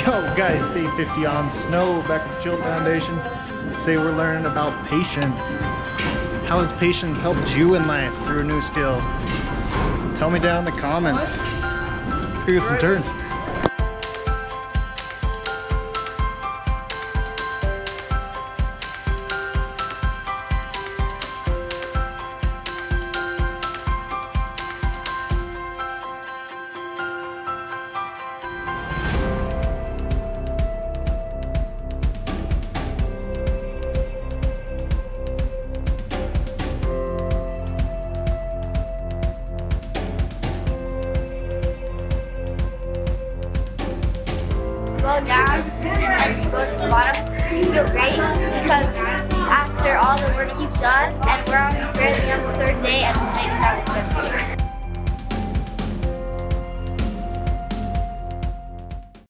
Yo guys, day 50 on snow back at the Chill Foundation. Today we're learning about patience. How has patience helped you in life through a new skill? Tell me down in the comments. Let's go get some turns. Go down and go to the bottom, you feel great because after all the work you've done, and we're barely on the third day and we made it out just